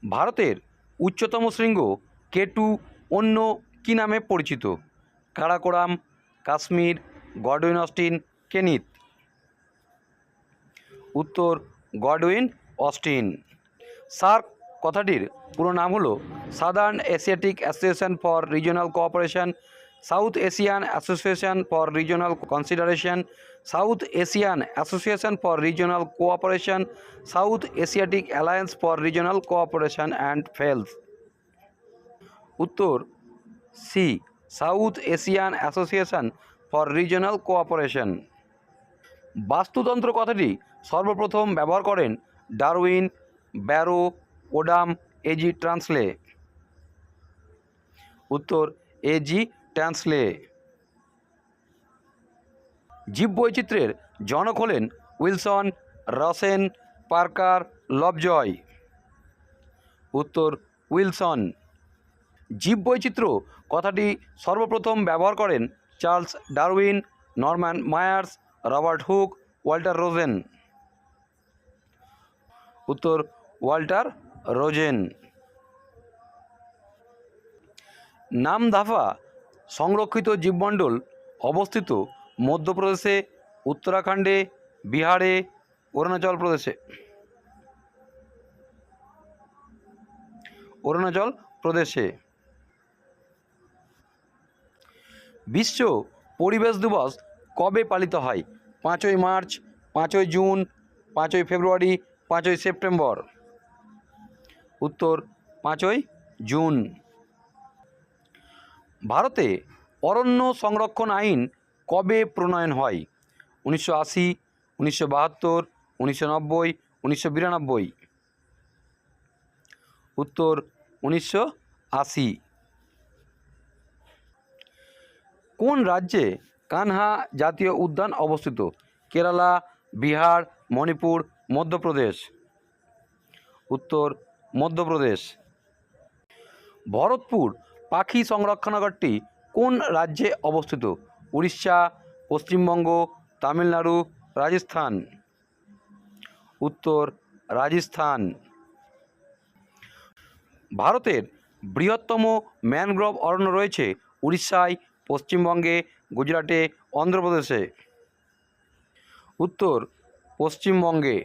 ভারতের উচ্চতম শৃঙ্গ K2 অন্য কী নামে পরিচিত? কারাকোরাম, কাশ্মীর, গডউইন অস্টিন, কেনিত। উত্তর গডউইন অস্টিন। সার্ক কথাটির পুরো নাম হলো southern Asiatic association for regional cooperation, south Asian association for regional consideration, south Asian association for regional cooperation, south Asiatic alliance for regional cooperation and ফেলস। উত্তর C, south Asian association for regional cooperation. বাস্তুতন্ত্র কথাটি সর্বপ্রথম ব্যবহার করেন Darwin, Barrow, Odum, A G Tansley. উত্তর A G ট্রান্সলে। জীববৈচিত্র্যের জনক হলেন উইলসন, রসেন, পার্কার, লভজয়। উত্তর উইলসন। জীববৈচিত্র্য কথাটি সর্বপ্রথম ব্যবহার করেন Charles Darwin, Norman Myers, Robert Hooke, Walter Rosen. উত্তর ওয়াল্টার রোজেন। নামদাফা সংরক্ষিত জীবমণ্ডল অবস্থিত মধ্যপ্রদেশে, উত্তরাখণ্ডে, বিহারে, অরুণাচল প্রদেশে। অরুণাচল প্রদেশে। বিশ্ব পরিবেশ দিবস কবে পালিত হয়? 5ই মার্চ, 5ই জুন, 5ই ফেব্রুয়ারি, 5ই সেপ্টেম্বর। উত্তর 5ই জুন। ভারতে অরণ্য সংরক্ষণ আইন কবে প্রণয়ন হয়? 1980, 1972, 1990, 1992। উত্তর 1980। কোন রাজ্যে কানহা জাতীয় উদ্যান অবস্থিত? কেরালা, বিহার, মণিপুর, মধ্যপ্রদেশ। উত্তর মধ্যপ্রদেশ। ভরতপুর পাখি সংরক্ষণাগারটি কোন রাজ্যে অবস্থিত? উড়িষ্যা, পশ্চিমবঙ্গ, তামিলনাড়ু, রাজস্থান। উত্তর রাজস্থান। ভারতের বৃহত্তম ম্যানগ্রোভ অরণ্য রয়েছে উড়িষ্যায়, পশ্চিমবঙ্গে, গুজরাটে, অন্ধ্রপ্রদেশে। উত্তর পশ্চিমবঙ্গে।